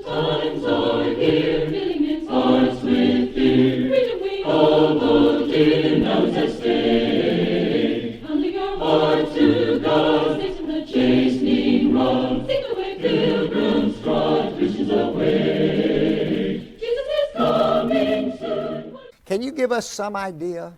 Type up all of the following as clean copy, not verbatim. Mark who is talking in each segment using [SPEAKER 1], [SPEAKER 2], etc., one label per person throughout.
[SPEAKER 1] Times are here, filling its hearts with fear. All the dear knows at stake. Humbling our hearts to God, station the chastening rod. Sing away, pilgrims, trod, Christians away. Jesus is coming soon.
[SPEAKER 2] Can you give us some idea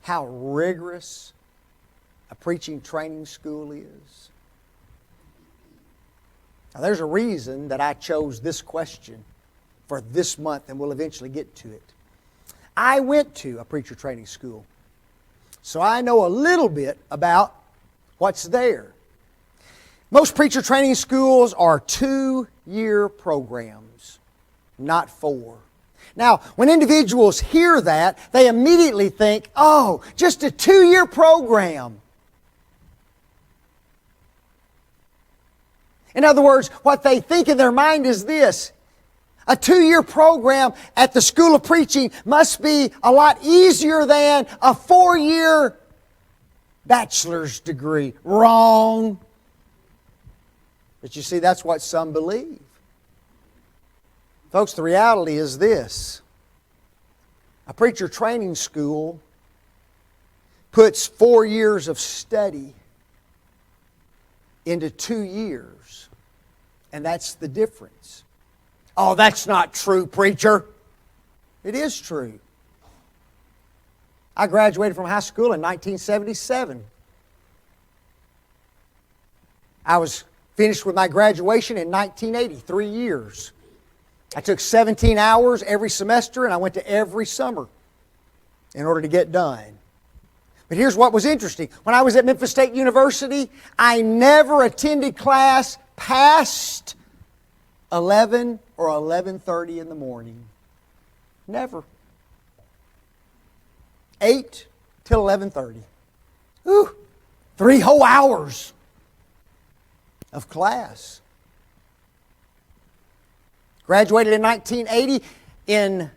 [SPEAKER 2] how rigorous a preaching training school is? Now, there's a reason that I chose this question for this month, and we'll eventually get to it. I went to a preacher training school, so I know a little bit about what's there. Most preacher training schools are 2-year programs, not 4. Now, when individuals hear that, they immediately think, oh, just a 2-year program. In other words, what they think in their mind is this: a 2-year program at the School of Preaching must be a lot easier than a 4-year bachelor's degree. Wrong. But you see, that's what some believe. Folks, the reality is this: a preacher training school puts 4 years of study into 2 years. And that's the difference. Oh, that's not true, preacher. It is true. I graduated from high school in 1977. I was finished with my graduation in 1980, 3 years. I took 17 hours every semester, and I went to every summer in order to get done. But here's what was interesting. When I was at Memphis State University, I never attended class past 11 or 11:30 in the morning. Never. 8 till 11:30. Ooh, 3 whole hours of class. Graduated in 1980. In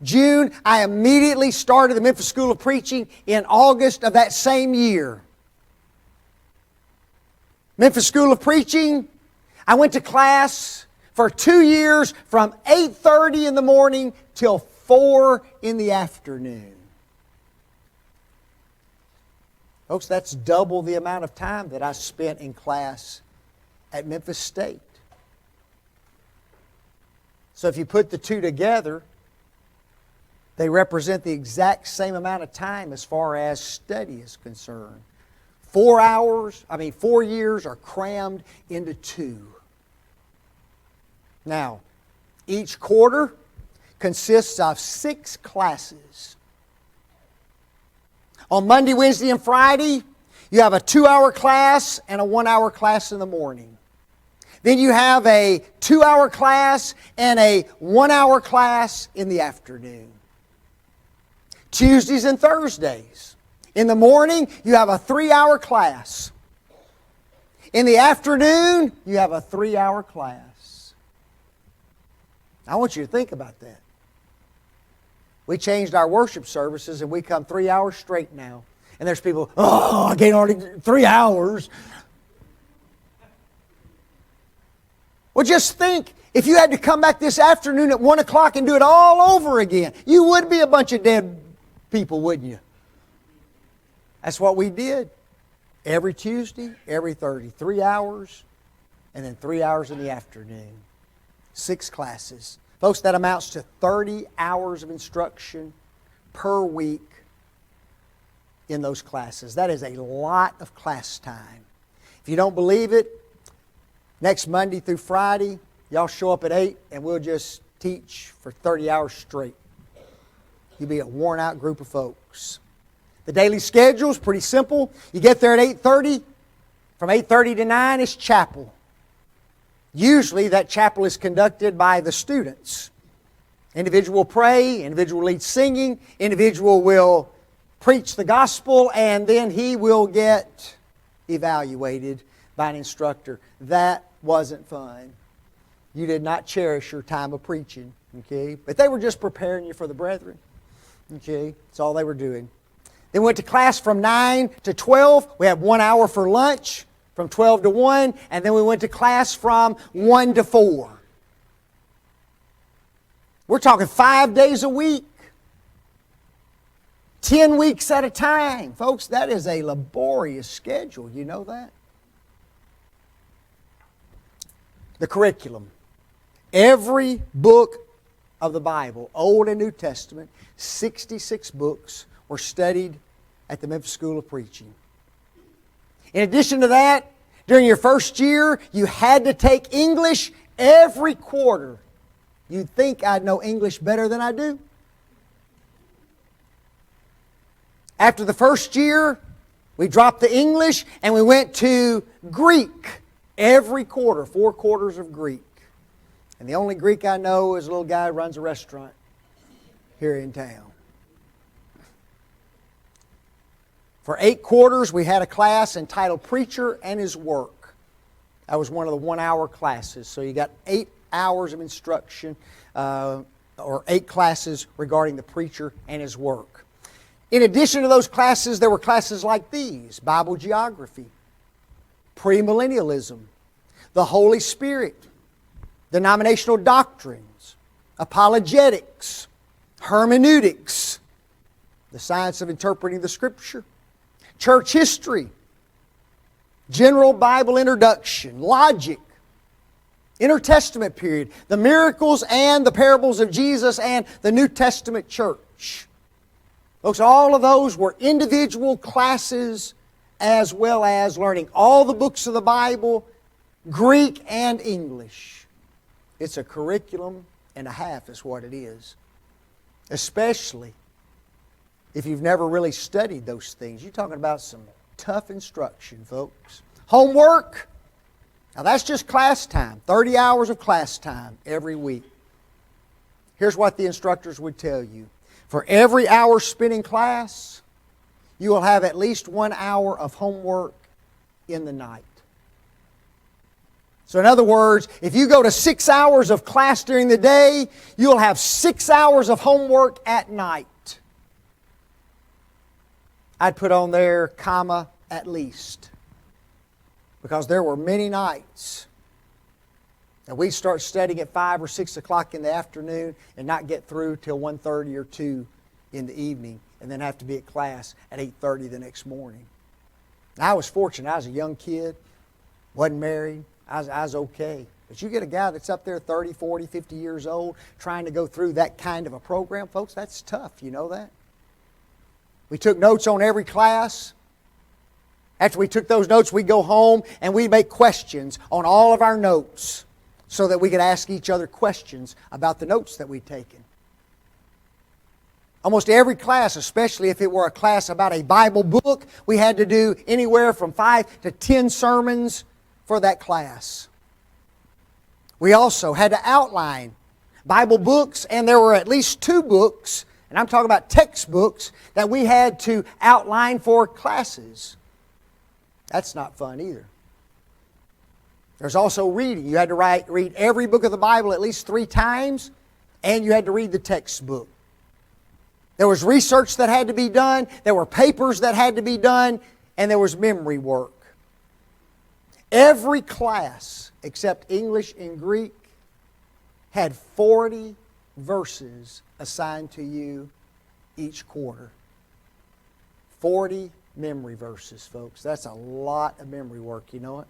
[SPEAKER 2] June, I immediately started the Memphis School of Preaching in August of that same year. Memphis School of Preaching, I went to class for 2 years from 8:30 in the morning till 4 in the afternoon. Folks, that's double the amount of time that I spent in class at Memphis State. So if you put the two together, they represent the exact same amount of time as far as study is concerned. 4 years are crammed into 2. Now, each quarter consists of 6 classes. On Monday, Wednesday, and Friday, you have a 2-hour class and a 1-hour class in the morning. Then you have a 2-hour class and a 1-hour class in the afternoon. Tuesdays and Thursdays. In the morning, you have a 3-hour class. In the afternoon, you have a 3-hour class. I want you to think about that. We changed our worship services and we come 3 hours straight now. And there's people, oh, I can't already 3 hours. Well, just think, if you had to come back this afternoon at 1 o'clock and do it all over again, you would be a bunch of dead people, wouldn't you? That's what we did. Every Tuesday, every Thursday, 3 hours, and then 3 hours in the afternoon. 6 classes. Folks, that amounts to 30 hours of instruction per week in those classes. That is a lot of class time. If you don't believe it, next Monday through Friday, y'all show up at 8 and we'll just teach for 30 hours straight. You'll be a worn out group of folks. The daily schedule is pretty simple. You get there at 8:30. From 8:30 to 9 is chapel. Usually that chapel is conducted by the students. Individual will pray, individual will lead singing, individual will preach the gospel, and then he will get evaluated by an instructor. That wasn't fun. You did not cherish your time of preaching, okay? But they were just preparing you for the brethren, okay? That's all they were doing. Then we went to class from 9 to 12. We had 1 hour for lunch. from 12 to 1, and then we went to class from 1 to 4. We're talking 5 days a week. 10 weeks at a time. Folks, that is a laborious schedule. You know that? The curriculum. Every book of the Bible, Old and New Testament, 66 books, were studied at the Memphis School of Preaching. In addition to that, during your first year, you had to take English every quarter. You'd think I'd know English better than I do. After the first year, we dropped the English and we went to Greek every quarter, 4 quarters of Greek. And the only Greek I know is a little guy who runs a restaurant here in town. For 8 quarters, we had a class entitled Preacher and His Work. That was one of the 1-hour classes. So you got 8 hours of instruction, or 8 classes regarding the preacher and his work. In addition to those classes, there were classes like these: Bible geography, premillennialism, the Holy Spirit, denominational doctrines, apologetics, hermeneutics, the science of interpreting the Scripture, church history, general Bible introduction, logic, intertestament period, the miracles and the parables of Jesus, and the New Testament church. Folks, all of those were individual classes, as well as learning all the books of the Bible, Greek and English. It's a curriculum and a half is what it is. Especially if you've never really studied those things. You're talking about some tough instruction, folks. Homework. Now that's just class time. 30 hours of class time every week. Here's what the instructors would tell you. For every hour spent in class, you will have at least 1 hour of homework in the night. So in other words, if you go to 6 hours of class during the day, you'll have 6 hours of homework at night. I'd put on there, comma, at least. Because there were many nights that we'd start studying at 5 or 6 o'clock in the afternoon and not get through till 1:30 or 2 in the evening, and then have to be at class at 8:30 the next morning. Now, I was fortunate. I was a young kid, wasn't married. I was okay. But you get a guy that's up there 30, 40, 50 years old trying to go through that kind of a program, folks, that's tough. You know that? We took notes on every class. After we took those notes, we'd go home and we'd make questions on all of our notes so that we could ask each other questions about the notes that we'd taken. Almost every class, especially if it were a class about a Bible book, we had to do anywhere from 5 to 10 sermons for that class. We also had to outline Bible books, and there were at least 2 books, and I'm talking about textbooks, that we had to outline for classes. That's not fun either. There's also reading. You had to read every book of the Bible at least 3 times, and you had to read the textbook. There was research that had to be done, there were papers that had to be done, and there was memory work. Every class, except English and Greek, had 40 verses assigned to you each quarter. 40 memory verses, folks. That's a lot of memory work, you know it?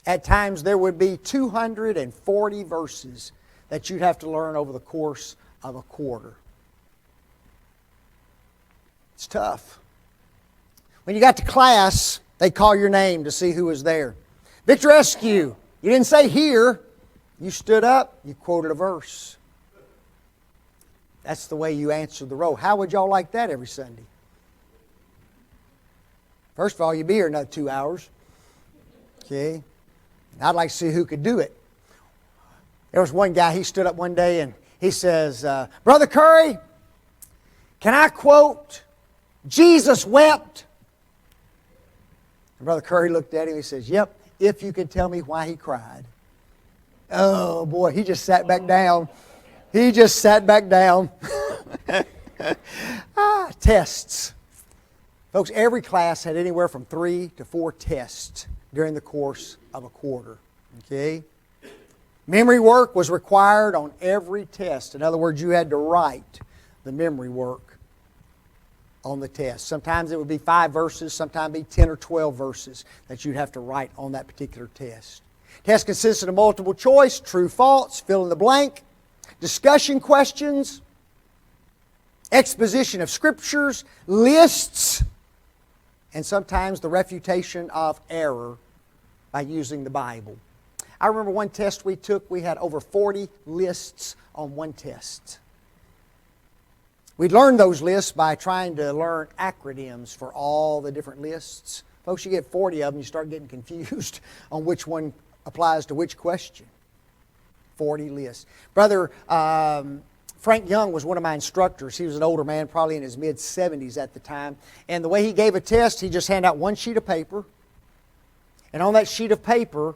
[SPEAKER 2] At times there would be 240 verses that you'd have to learn over the course of a quarter. It's tough. When you got to class, they'd call your name to see who was there. Victor Eskew. You didn't say here. You stood up, you quoted a verse. That's the way you answered the roll. How would y'all like that every Sunday? First of all, you'd be here another 2 hours. Okay? I'd like to see who could do it. There was one guy, he stood up one day and he says, Brother Curry, can I quote, Jesus wept? And Brother Curry looked at him and he says, yep, if you can tell me why he cried. Oh boy, he just sat back down. He just sat back down. Tests. Folks, every class had anywhere from 3 to 4 tests during the course of a quarter. Okay? Memory work was required on every test. In other words, you had to write the memory work on the test. Sometimes it would be 5 verses, sometimes it would be 10 or 12 verses that you'd have to write on that particular test. Test consisted of multiple choice, true, false, fill in the blank, discussion questions, exposition of scriptures, lists, and sometimes the refutation of error by using the Bible. I remember one test we took, we had over 40 lists on one test. We learned those lists by trying to learn acronyms for all the different lists. Folks, you get 40 of them, you start getting confused on which one applies to which question. 40 lists. Brother Frank Young was one of my instructors. He was an older man, probably in his mid-70s at the time. And the way he gave a test, he just handed out one sheet of paper. And on that sheet of paper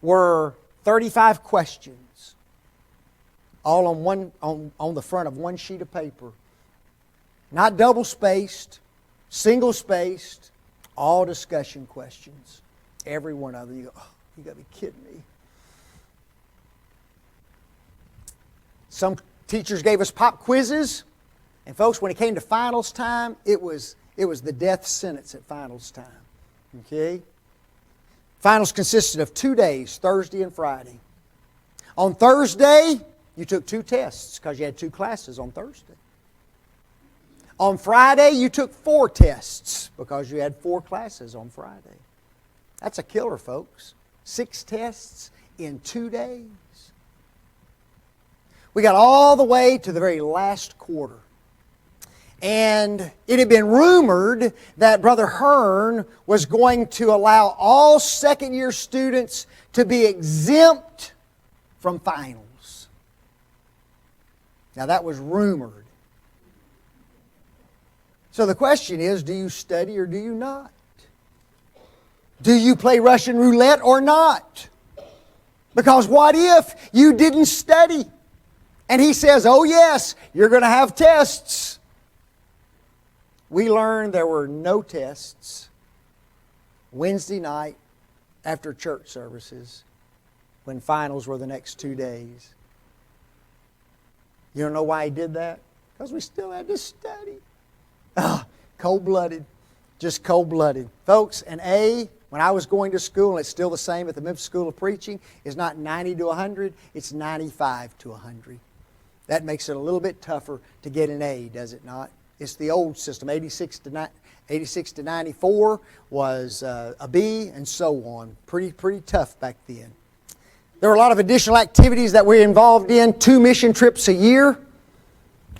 [SPEAKER 2] were 35 questions, all on the front of one sheet of paper. Not double-spaced, single-spaced, all discussion questions. Every one of them. You go, oh, you got to be kidding me. Some teachers gave us pop quizzes. And folks, when it came to finals time, it was the death sentence at finals time. Okay? Finals consisted of 2 days, Thursday and Friday. On Thursday, you took 2 tests because you had 2 classes on Thursday. On Friday, you took 4 tests because you had 4 classes on Friday. That's a killer, folks. 6 tests in 2 days. We got all the way to the very last quarter. And it had been rumored that Brother Hearn was going to allow all second-year students to be exempt from finals. Now that was rumored. So the question is, do you study or do you not? Do you play Russian roulette or not? Because what if you didn't study? And he says, oh yes, you're going to have tests. We learned there were no tests Wednesday night after church services when finals were the next 2 days. You don't know why he did that? Because we still had to study. Cold-blooded. Just cold-blooded. Folks, an A, when I was going to school, and it's still the same at the Memphis School of Preaching, is not 90 to 100, it's 95 to 100. That makes it a little bit tougher to get an A, does it not? It's the old system. 86 to 94 was a B, and so on. Pretty tough back then. There were a lot of additional activities that we were involved in. 2 mission trips a year.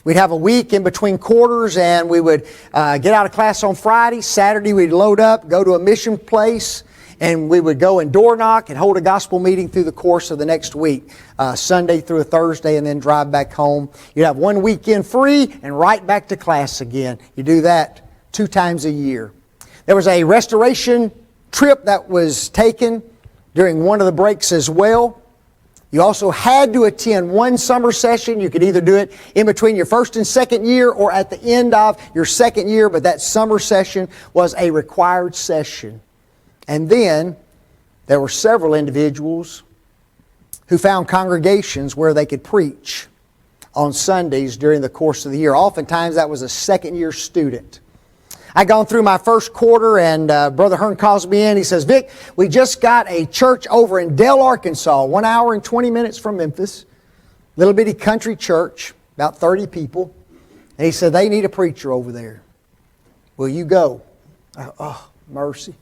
[SPEAKER 2] We'd have a week in between quarters, and we would get out of class on Friday. Saturday, we'd load up, go to a mission place, and we would go and door knock and hold a gospel meeting through the course of the next week, Sunday through a Thursday, and then drive back home. You'd have 1 weekend free and right back to class again. You do that 2 times a year. There was a restoration trip that was taken during one of the breaks as well. You also had to attend 1 summer session. You could either do it in between your first and second year or at the end of your second year, but that summer session was a required session. And then there were several individuals who found congregations where they could preach on Sundays during the course of the year. Oftentimes that was a second-year student. I'd gone through my first quarter, and Brother Hearn calls me in. He says, Vic, we just got a church over in Dell, Arkansas, 1 hour and 20 minutes from Memphis. Little bitty country church, about 30 people. And he said, they need a preacher over there. Will you go? Oh, mercy.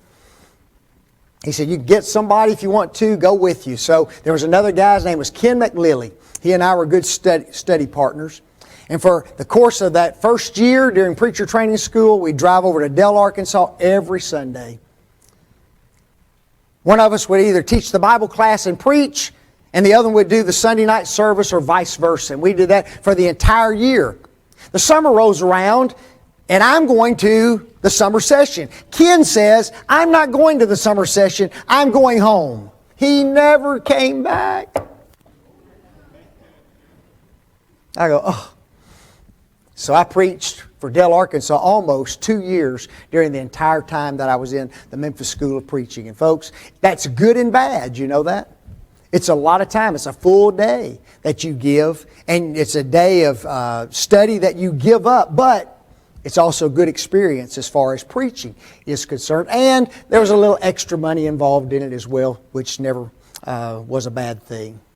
[SPEAKER 2] He said, you can get somebody if you want to, go with you. So there was another guy, his name was Ken McLilly. He and I were good study partners. And for the course of that first year during preacher training school, we'd drive over to Dell, Arkansas every Sunday. One of us would either teach the Bible class and preach, and the other would do the Sunday night service or vice versa. And we did that for the entire year. The summer rolls around, and I'm going to the summer session. Ken says, I'm not going to the summer session, I'm going home. He never came back. I go, oh. So I preached for Dell, Arkansas, almost 2 years during the entire time that I was in the Memphis School of Preaching. And folks, that's good and bad, you know that? It's a lot of time. It's a full day that you give, and it's a day of study that you give up, but it's also a good experience as far as preaching is concerned. And there was a little extra money involved in it as well, which never was a bad thing.